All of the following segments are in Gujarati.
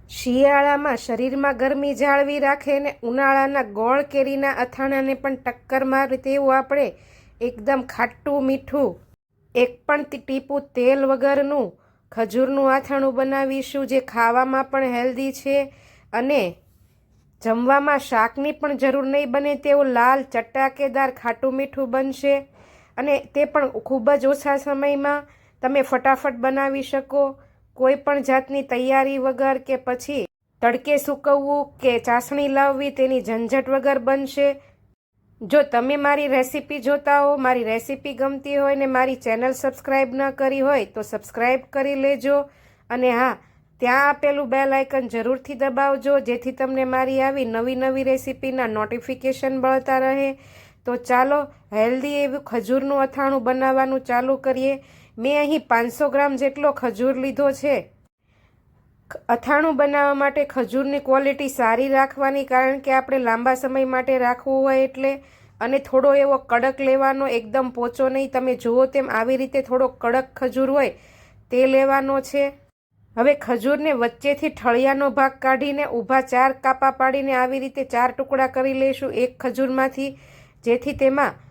શિયાળામાં શરીરમાં ગરમી જાળવી રાખે ને ઉનાળાના ગોળ કેરીના અથાણાને પણ ટક્કર મારે તેવું આપણે એકદમ ખાટું મીઠું એક પણ ટીપું તેલ વગરનું ખજૂરનું અથાણું બનાવીશું, જે ખાવામાં પણ હેલ્ધી છે અને જમવામાં શાકની પણ જરૂર નહીં બને તેવું લાલ ચટાકેદાર ખાટું મીઠું બનશે અને તે પણ ખૂબ જ ઓછા સમયમાં તમે ફટાફટ બનાવી શકો, કોઈ પણ જાતની તૈયારી વગર કે પછી તડકે સૂકવવું કે ચાસણી લાવવી તેની ઝંઝટ વગર બનશે। જો તમે મારી રેસીપી જોતા હો, મારી રેસીપી ગમતી હોય ને મારી ચેનલ સબસ્ક્રાઈબ ન કરી હોય તો સબસ્ક્રાઈબ કરી લેજો અને હા, ત્યાં આપેલું બેલ આઇકન જરૂરથી દબાવજો, જેથી તમને મારી આવી નવી નવી રેસીપીના નોટિફિકેશન મળતા રહે। તો ચાલો હેલ્ધી એવું ખજૂરનું અથાણું બનાવવાનું ચાલુ કરીએ। મેં અહીં 500 ગ્રામ જેટલો ખજૂર લીધો છે। અથાણું બનાવવા માટે ખજૂરની ક્વોલિટી સારી રાખવાની, કારણ કે આપણે લાંબા સમય માટે રાખવું હોય એટલે, અને થોડો એવો કડક લેવાનો, એકદમ પોચો નહીં। તમે જુઓ તેમ આવી રીતે થોડો કડક ખજૂર હોય તે લેવાનો છે। હવે ખજૂરને વચ્ચેથી ઠળિયાનો ભાગ કાઢીને ઊભા 4 કાપા પાડીને આવી રીતે 4 ટુકડા કરી લઈશું એક ખજૂરમાંથી, જેથી તેમાં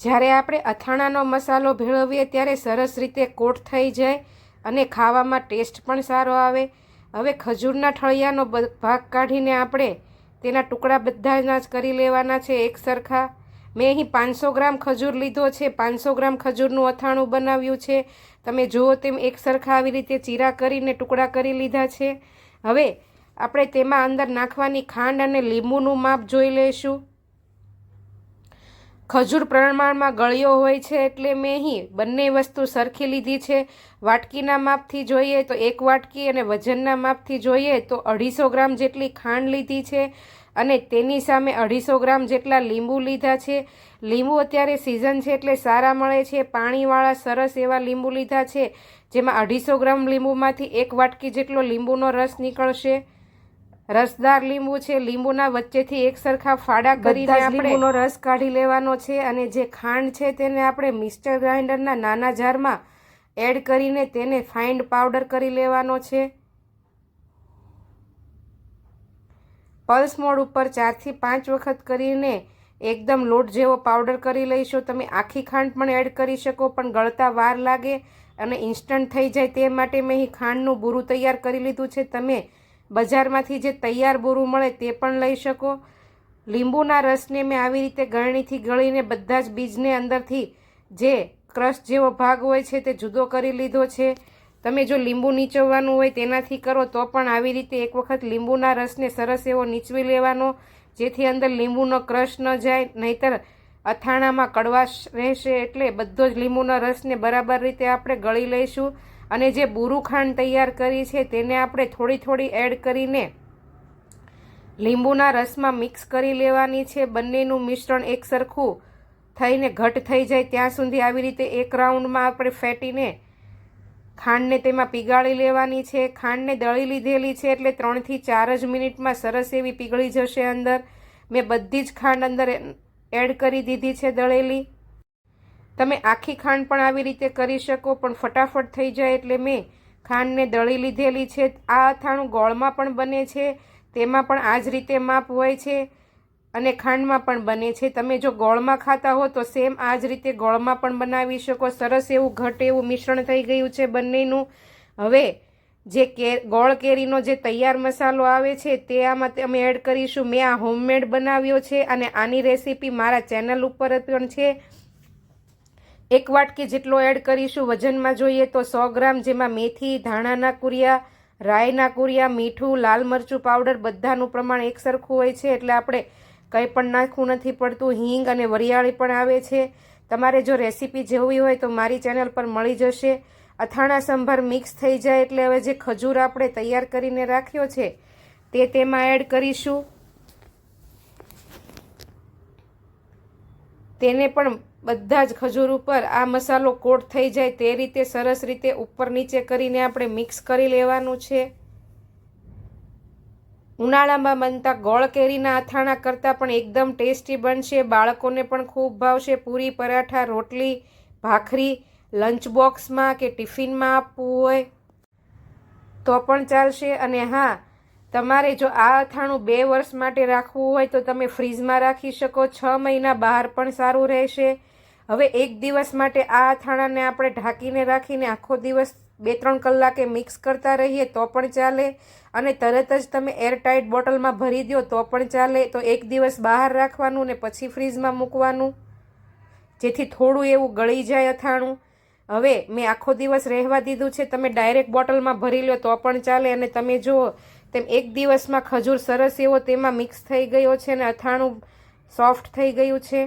જ્યારે આપણે અથાણાનો મસાલો ભેળવીએ ત્યારે સરસ રીતે કોટ થઈ જાય અને ખાવામાં ટેસ્ટ પણ સારો આવે। હવે ખજૂરના ઠળિયાનો ભાગ કાઢીને આપણે તેના ટુકડા બધાના જ કરી લેવાના છે એક સરખા। મેં અહીં 500 ગ્રામ ખજૂર લીધો છે, 500 ગ્રામ ખજૂરનું અથાણું બનાવ્યું છે। તમે જુઓ તેમ એક સરખા આવી રીતે ચીરા કરીને ટુકડા કરી લીધા છે। હવે આપણે તેમાં અંદર નાખવાની ખાંડ અને લીંબુનું માપ જોઈ લઈશું। ખજૂર પ્રમાણમાં ગળ્યો હોય છે એટલે મેં અહીં બંને વસ્તુ સરખી લીધી છે। વાટકીના માપથી જોઈએ તો 1 વાટકી અને વજનના માપથી જોઈએ તો 250 ગ્રામ જેટલી ખાંડ લીધી છે અને તેની સામે 250 ગ્રામ જેટલા લીંબુ લીધા છે। લીંબુ અત્યારે સિઝન છે એટલે સારા મળે છે, પાણીવાળા સરસ એવા લીંબુ લીધા છે, જેમાં 250 ગ્રામ લીંબુમાંથી 1 વાટકી જેટલો લીંબુનો રસ નીકળશે। રસદાર લીંબુ છે, લીંબુના વચ્ચેથી એક સરખા ફાડા કરીને આપણે લીંબુનો રસ કાઢી લેવાનો છે અને જે ખાંડ છે તેને આપણે મિક્સર ગ્રાઇન્ડરના નાના જારમાં એડ કરીને તેને ફાઇન પાવડર કરી લેવાનો છે। પલ્સ મોડ ઉપર 4 થી 5 વખત કરીને એકદમ લોટ જેવો પાવડર કરી લઈશું। તમે આખી ખાંડ પણ એડ કરી શકો, પણ ગળતા વાર લાગે અને ઇન્સ્ટન્ટ થઈ જાય તે માટે મેં અહીં ખાંડનું બૂરું તૈયાર કરી લીધું છે। તમે બજારમાંથી જે તૈયાર બૂરું મળે તે પણ લઈ શકો। લીંબુના રસને મેં આવી રીતે ગળણીથી ગળીને બધા જ બીજને અંદરથી જે ક્રશ જેવો ભાગ હોય છે તે જુદો કરી લીધો છે। તમે જો લીંબુ નીચોવવાનું હોય તેનાથી કરો તો પણ આવી રીતે એક વખત લીંબુના રસને સરસ એવો નીચવી લેવાનો, જેથી અંદર લીંબુનો ક્રશ ન જાય, નહીતર અથાણામાં કડવાશ રહેશે। એટલે બધો જ લીંબુના રસને બરાબર રીતે આપણે ગળી લઈશું અને જે બૂરું ખાંડ તૈયાર કરી છે તેને આપણે થોડી થોડી એડ કરીને લીંબુના રસમાં મિક્સ કરી લેવાની છે। બંનેનું મિશ્રણ એક સરખું થઈને ઘટ થઈ જાય ત્યાં સુધી આવી રીતે એક રાઉન્ડમાં આપણે ફેટીને ખાંડને તેમાં પીગાળી લેવાની છે। ખાંડને દળી લીધેલી છે એટલે 3 થી 4 જ મિનિટમાં સરસ એવી પીગળી જશે અંદર। મેં બધી જ ખાંડ અંદર એડ કરી દીધી છે દળેલી। તમે આખી ખાંડ પણ આવી રીતે કરી શકો, પણ ફટાફટ થઈ જાય એટલે મેં ખાંડને દળી લીધેલી છે। આ અથાણું ગોળમાં પણ બને છે, તેમાં પણ આ જ રીતે માપ હોય છે અને ખાંડમાં પણ બને છે। તમે જો ગોળમાં ખાતા હો તો સેમ આ જ રીતે ગોળમાં પણ બનાવી શકો। સરસ એવું ઘટ એવું મિશ્રણ થઈ ગયું છે બંનેનું। હવે જે ગોળ કેરીનો જે તૈયાર મસાલો આવે છે તે આમાં અમે એડ કરીશું। મેં આ હોમમેડ બનાવ્યો છે અને આની રેસીપી મારા ચેનલ ઉપર પણ છે। 1 વાટકી જેટલો એડ કરીશું। વજનમાં જોઈએ તો 100 ગ્રામ, જેમાં મેથી, ધાણાના કુરિયા, રાઈના કુરિયા, મીઠું, લાલ મરચું પાવડર બધાનું પ્રમાણ એક સરખું હોય છે એટલે આપણે કંઈ પણ નાખવું નથી પડતું। હિંગ અને વરિયાળી પણ આવે છે। તમારે જો રેસીપી જોવી હોય તો મારી ચેનલ પર મળી જશે। અથાણા સંભાર મિક્સ થઈ જાય એટલે હવે જે ખજૂર આપણે તૈયાર કરીને રાખ્યો છે તે તેમાં એડ કરીશું। તેને પણ બધા જ ખજૂર ઉપર આ મસાલો કોટ થઈ જાય તે રીતે સરસ રીતે ઉપર નીચે કરીને આપણે મિક્સ કરી લેવાનું છે। ઉનાળામાં બનતા ગોળ કેરીના અથાણા કરતાં પણ એકદમ ટેસ્ટી બનશે. બાળકોને પણ ખૂબ ભાવશે. પૂરી, પરાઠા, રોટલી, ભાખરી, લંચ બોક્સમાં કે ટિફિનમાં આપવું હોય તો પણ ચાલશે. અને હા, તમારે જો આ અથાણું 2 વર્ષ માટે રાખવું હોય તો તમે ફ્રીજમાં રાખી શકો. 6 મહિના બહાર પણ સારું રહેશે. હવે 1 દિવસ માટે આ અથાણાને આપણે ઢાંકીને રાખીને આખો દિવસ 2-3 કલાકે મિક્સ કરતા રહીએ તો પણ ચાલે. અને તરત જ તમે એરટાઇટ બોટલમાં ભરી દો તો પણ ચાલે. તો 1 દિવસ બહાર રાખવાનું ને પછી ફ્રીજમાં મૂકવાનું, જેથી થોડું એવું ગળી જાય અથાણું. હવે મેં આખો દિવસ રહેવા દીધું છે. તમે ડાયરેક્ટ બોટલમાં ભરી લો તો પણ ચાલે. અને તમે જુઓ તેમ 1 દિવસમાં ખજૂર સરસ એવો તેમાં મિક્સ થઈ ગયો છે અને અથાણું સોફ્ટ થઈ ગયું છે.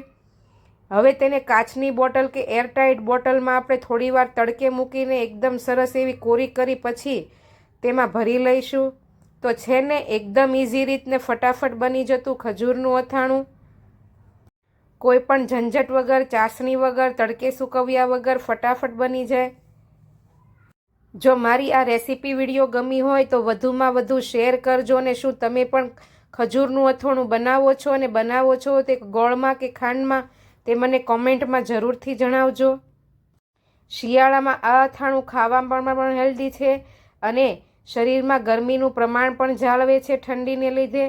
હવે તેને કાચની બોટલ કે એરટાઇટ બોટલમાં આપણે થોડીવાર તડકે મૂકીને એકદમ સરસ એવી કોરી કરી પછી તેમાં ભરી લઈશું. તો છે ને એકદમ ઇઝી રીતને ફટાફટ બની જતું ખજૂરનું અથાણું. કોઈ પણ ઝંઝટ વગર, ચાસણી વગર, તડકે સૂકવ્યા વગર ફટાફટ બની જાય. જો મારી આ રેસીપી વિડીયો ગમી હોય તો વધુમાં વધુ શેર કરજો. અને શું તમે પણ ખજૂરનું અથાણું બનાવો છો અને બનાવો છો તે ગોળમાં કે ખાંડમાં, તે મને કોમેન્ટમાં જરૂરથી જણાવજો. શિયાળામાં આ અથાણું ખાવામાં પણ હેલ્ધી છે અને શરીરમાં ગરમીનું પ્રમાણ પણ જાળવે છે ઠંડીને લીધે.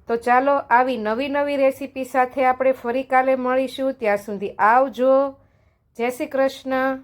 તો ચાલો આવી નવી રેસીપી સાથે આપણે ફરી કાલે મળીશું. ત્યાં સુધી આવજો. જય શ્રી કૃષ્ણ.